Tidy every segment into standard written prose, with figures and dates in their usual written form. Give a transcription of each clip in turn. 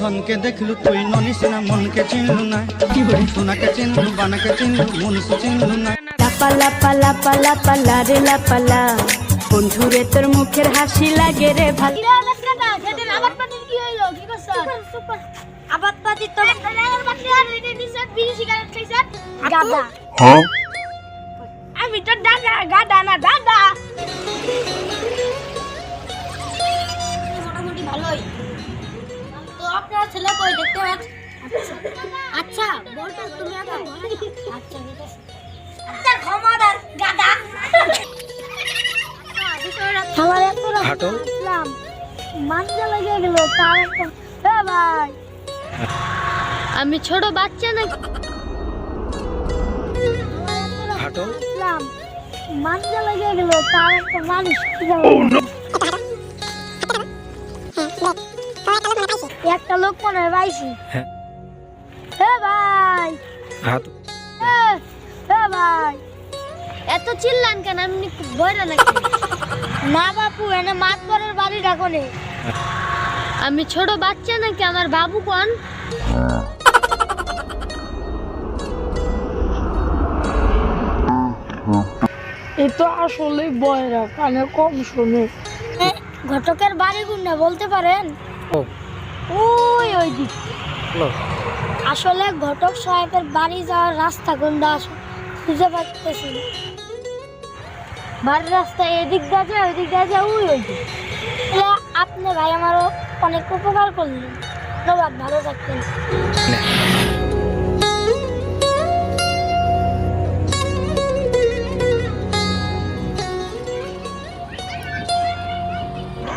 ধনকে দেখলু তুই ননিস না, মনকে চিনলু না, কি বলি সোনাকে চিনলু, বানাকে চিনলু, মনুষ্য চিনলু না। লাপালা পালা পালা পালা রে লাপালা, বন্ধুরে তোর মুখের হাসি লাগে রে ভালো। আবাদ পাতি কি হইলো? কি করছ? আবাদ পাতি তো লাগার পাতি আর এটা নিছে বিড়ি সিগারেট খাইছ। গাদা। হ্যাঁ? আমি তো দাদা গাদা না দাদা। মোটামুটি ভালোই। তো আপনার ছেলে কই দেখতে পাচ্ছ? আচ্ছা বলতো তুমি এখন আচ্ছা ঠিক আছে। আচ্ছা ক্ষমাদার গাদা। আমার এত রাখলাম মানজা লেগে গেল তার একটা ভাই আমি ছোট বাচ্চা নাকি হাঁটো মানজা লেগে গেল তার একটা মানুষ একটা লোক মনে হয় পাইছি ভাই ভাই এত চিল্লান কেন? আমি বইরা নাকি? না বাপু এনে মাতবরের বাড়ি ডাকনে। আমি ছোট বাচ্চা নাকি? আমার বাবু কোন? এই তো আসলে বয়রা কানে কম শুনে। ঘটকের বাড়ি কোনটা বলতে পারেন? ওই ওই দিক। আসলে ঘটক সাহেবের বাড়ি যাওয়ার রাস্তা কোনটা খুঁজে পাচ্ছি না। বাড়ির রাস্তা এদিক গাছে ওই দিক গাছে ওই ওই দিক। আপনি ভাই আমারও অনেক উপকার করলেন। ধন্যবাদ, ভালো থাকতেন।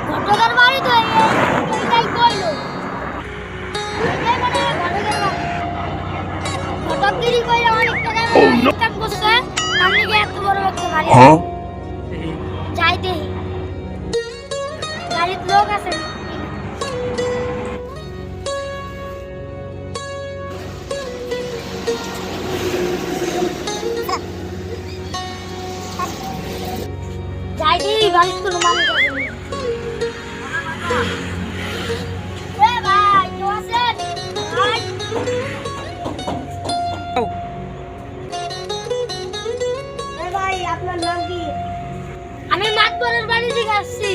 ঘটকের বাড়ি তো এইটাই কইলো। এইটাই মানে ঘটকের বাড়ি। ঘটকগিরি কইরা অনেক টাকা ইনকাম করছে। আপনি কি এত বড় একটা বাড়ি? যাই দেখি বাড়ির লোক আছে। যাই দেখি বাড়ির কোনো মানুষ আছে নাকি। ভাই কেউ আছেন? ভাই আপনার নাম কি? আমি মাতবরের বাড়ি থেকে আসছি।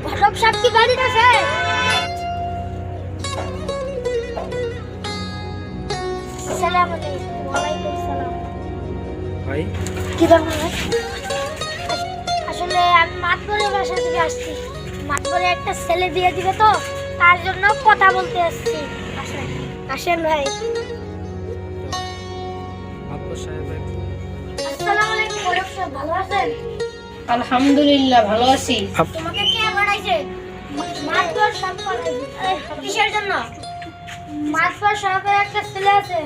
ঘটক সাহেব কি বাড়িতে আছে? আসসালামু আলাইকুম। ওয়ালাইকুম সালাম। ভাই কি দরকার ভাই? আসলে আমি মাতবরের বাসা থেকে আসছি। মাতবরে একটা ছেলে দিয়ে দিবে তো, তার জন্য কথা বলতে আসছি। আসেন আসেন ভাই। আসসালামু আলাইকুম। ঘটক সাহেব ভালো আছেন? আলহামদুলিল্লাহ ভালো আছি। তোমাকে কে পাঠাইছে? মাতবর সাহেব পাঠাইছে। কিসের জন্য? মাতবর সাহেবের একটা ছেলে আছে।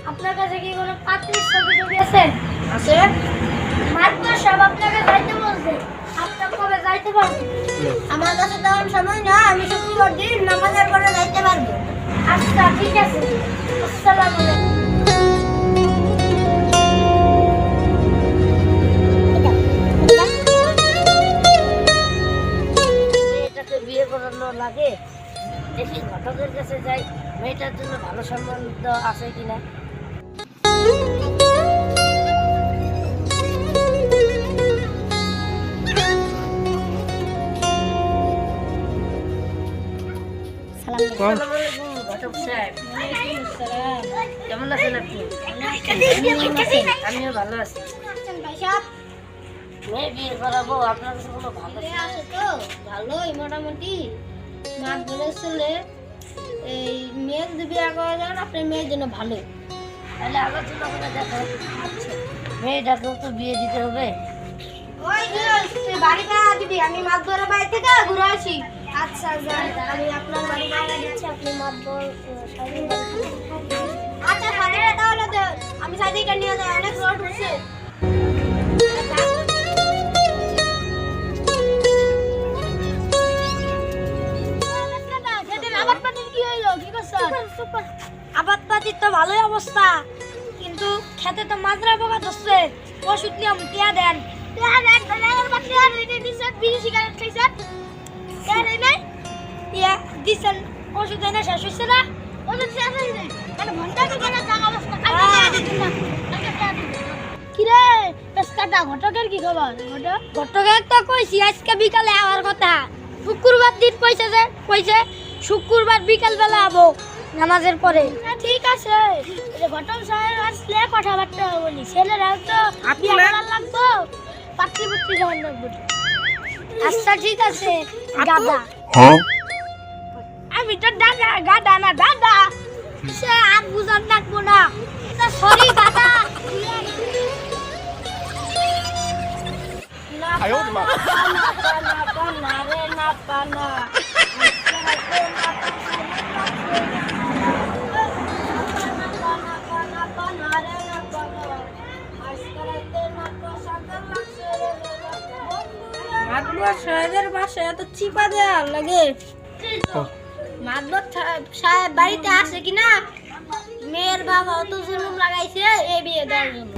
আপনার কাছে কি কোনো পাত্রীর ছবি আছে? আছে? মাতবর সাহেব আপনাকে যাইতে বলছে। আপনি কবে যাইতে পারবেন? আমার কাছে তো সময় না, আমি শুক্রবার দিন নামাজের পরে যাইতে পারবো। আচ্ছা ঠিক আছে। আসসালামু আলাইকুম। বিয়ে করানো লাগে, দেখি ঘটকের কাছে যাই, মেয়েটার জন্য ভালো সম্বন্ধ আছে কিনা। ঘটক সাহেব কেমন আছেন আপনি? আমিও ভালো আছি। মেয়ে বিয়ে করাবো, আপনার কাছে কোনো ভালো আছে তো? ভালোই মোটামুটি। মাত বলেছিলে এই মেয়ে যদি বিয়ে করা যান আপনার মেয়ের জন্য ভালোই। তাহলে আলোচনা করে দেখো। আচ্ছা মেয়েটাকেও তো বিয়ে দিতে হবে। ওই যে বাড়িটা দিবি, আমি মাতবরের বাড়ি থেকে ঘুরে আসি। আচ্ছা যাই, আমি আপনার বাড়ি ভাড়া দিচ্ছি, আপনি মাতবর আচ্ছা সাথে তাহলে আমি সাথেটা নিয়ে যাই, অনেক রোড উঠছে। আবাদ পাতির তো ভালোই অবস্থা, কিন্তু খেতে তো মাজরা পোকা ধরছে। ওষুধ নিয়ম টিয়া দেন। টেয়ার এনে দিছেন বিড়ি সিগারেট খাইছেন টেয়ার এনে ইয়া দিছেন ওষুধ এনে শেষ হইছে না ওষুধ শেষ হইছে মানে ঘন্টা দোকানে টাকা অবস্থা কালকে কি রে পেশকাটা ঘটকের কি খবর ঘটকের তো কইছি আজকে বিকালে আওয়ার কথা শুক্রবার দিন কইছে শুক্রবার বিকাল বেলা আবো নামাজের পরে ঠিক আছে ঘটক সাহেব আসলে কথাবার্তা বলি ছেলেরা তো বিয়ে করার লাগবো পাত্রী পুত্রী যাওয়ার লাগবো আচ্ছা ঠিক আছে গাদা আমি তো দাদা গাদা না দাদা সে আর বুঝার লাগবো না সরি গাদা মাদবর সাহেবের বাসায় এত চিপা দেওয়া লাগে। মাদবর সাহেব বাড়িতে আসে কিনা মেয়ের বাবা অত জুলুম লাগাইছে এই বিয়ে দেওয়ার জন্য।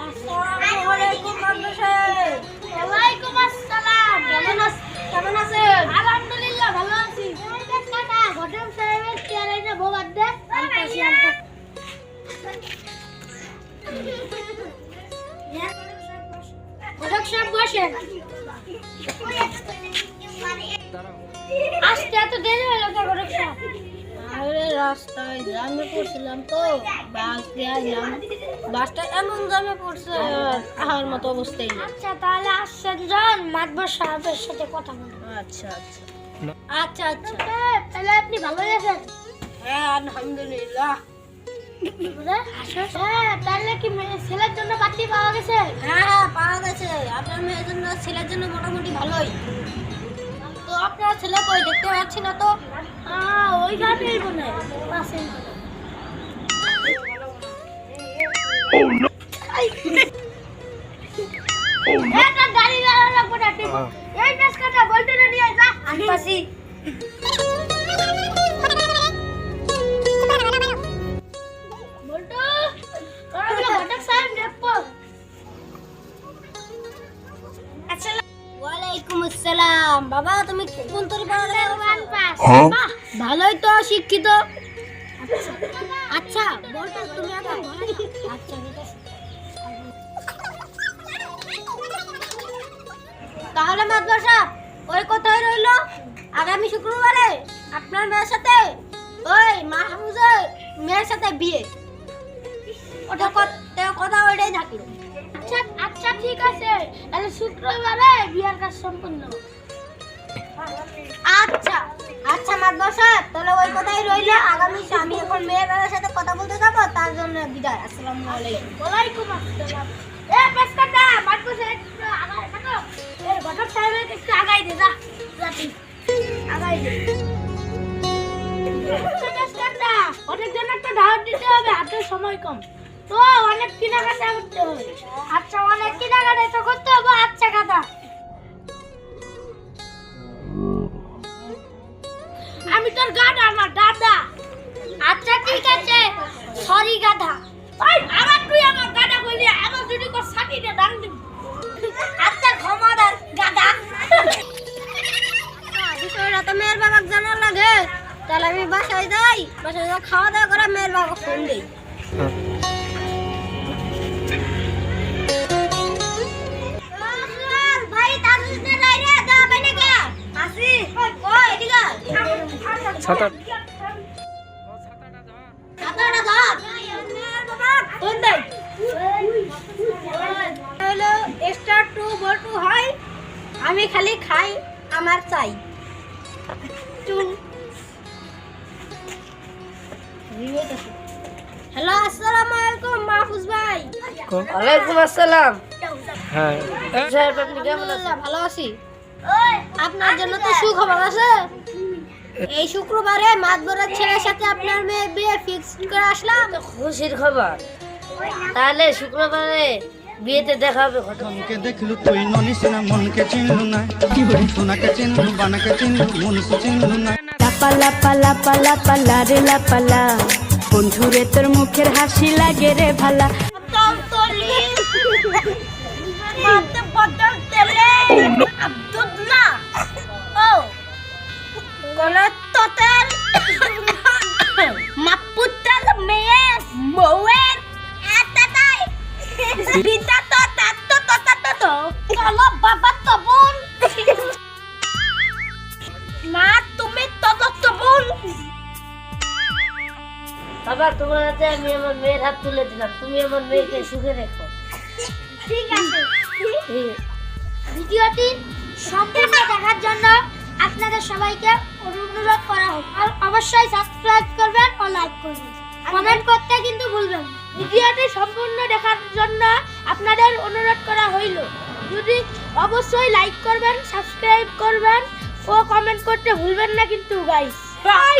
আসসালামু আলাইকুম মাদবর সাহেব। ওয়ালাইকুম আসসালাম কেমন আছেন আলহামদুলিল্লাহ ভালো আছি কাকা ঘটক সাহেবের চেয়ারে না বউ আড্ডা আনতাছি ঘটক সাহেব বসেন আসতে এত দেরি হলো কেন ঘটক সাহেব আরে রাস্তায় জামে পড়ছিলাম তো বাস দিয়ে আসলাম, বাসটা এমন জামে পড়ছে আহার মতো অবস্থায় নেই। আচ্ছা তাহলে আসছেন যখন মাদবর সাহেবের সাথে কথা বলবো আচ্ছা আচ্ছা আচ্ছা আচ্ছা তাহলে আপনি ভালোই আছেন হ্যাঁ আলহামদুলিল্লাহ। হ্যাঁ তাহলে কি ছেলের জন্য পাত্রী পাওয়া গেছে হ্যাঁ হ্যাঁ পাওয়া গেছে। আপনার মেয়ের জন্য ছেলের জন্য মোটামুটি ভালোই। তো আপনার ছেলে কই দেখতে পাচ্ছি না তো? ওইখানেই মনে হয় পাশে এটা গাড়ি লাগানো পড়া ঠিক এই পেশকাটা বলতে না নিয়ে যা আনতাছি। বলতো তোরা ঘটক সাহেব দেখো ওয়ালাইকুম আসসালাম। বাবা তুমি কোন তরি পড়ালে? ওয়ান পাস বাহ ভালোই তো শিক্ষিত। আচ্ছা বলতো তুমি এখন আচ্ছা ঠিক আছে। তাহলে মাদবর সাহেব ওই কথাই রইলো, আগামী শুক্রবারে আপনার মেয়ের সাথে ওই মাহফুজের মেয়ের সাথে বিয়ে। ওটা কথা ওইটাই থাকলো। আচ্ছা আচ্ছা ঠিক আছে তাহলে শুক্রবারে বিয়ার কাজ সম্পূর্ণ আচ্ছা আচ্ছা মাদবর সাহেব তাহলে ওই কথাই রইলো। আগামী আমি এখন মেয়ের বাবার সাথে কথা বলতে যাবো, তার জন্য বিদায়। আসসালামু আলাইকুম। ওয়ালাইকুম আসসালাম এ পেশকাটা মাদবর সাহেব আগাই থাকো এর ঘটক সাহেবের একটু আগাই দে যা রাতি আগাই দে পেশকাটা অনেক জন একটা দাওয়াত দিতে হবে হাতে সময় কম তো অনেক কেনাকাটা করতে হবে আচ্ছা অনেক কেনাকাটা তো করতে হবে আচ্ছা কথা আমি তোর গাধা না দাদা আচ্ছা ঠিক আছে সরি গাধা ওই আবার তুই আমার গাধা কইলি আমার যদি কো সাকিতে দান দিবি আচ্ছা ক্ষমাদার গাধা বিষয়টা তো মেয়ের বাবাকে জানার লাগে। তাহলে আমি বাসায় যাই, বাসায় যা খাওয়া দাওয়া করে মেয়ের বাবাকে ফোন দিই। ভাই তাজুস না যাই রে যা বাইনে কে আসি ওই এদিকে ছাতা ছাতাটা ধর মেয়ের বাবা ফোন দে হলো স্টার টু বলটু হয়, আমি খালি খাই আমার চাই। হ্যালো আসসালামু আলাইকুম মাহফুজ ভাই। ওয়ালাইকুম আসসালাম। হ্যাঁ সাহেব আপনি কেমন আছেন? ভালো আছি। আপনার জন্য তো সুখবর আছে। এই শুক্রবারে মাদবরের ছেলের সাথে আপনার মেয়ে বিয়ে ফিক্স করে আসলাম। খুশির খবর। তাহলে শুক্রবারে বিয়েতে দেখা হবে। মনকে দেখলু তুই ননিস না মনকে চিনলু না সোনাকে চিনলু বানাকে চিনলু মনুষ্য চিনলু না লাপালা পালা পালা পালা রে লাপালা বন্ধুরে তোর মুখের হাসি লাগে রে ভালা মাতে বদল তেলে আব্দুল্লাহ ও গলা তোতেল মাপুতেল মেয়ে বউয়ের এতটাই বিটা তো তাতো তো চলো বাবা তো বোন মা তুমি তো বোন বাবা তোমার হাতে আমি আমার মেয়ের হাত তুলে দিলাম, তুমি আমার মেয়েকে সুখে রেখো। ঠিক আছে। ঠিক আছে। ভিডিওটি সম্পূর্ণ দেখার জন্য আপনাদের সবাইকে অনুরোধ করা হোক আর অবশ্যই সাবস্ক্রাইব করবেন ও লাইক করবেন, কমেন্ট করতে কিন্তু ভুলবেন না। ভিডিওটি সম্পূর্ণ দেখার জন্য আপনাদের অনুরোধ করা হইল, যদি অবশ্যই লাইক করবেন, সাবস্ক্রাইব করবেন ও কমেন্ট করতে ভুলবেন না কিন্তু গাইস। বাই।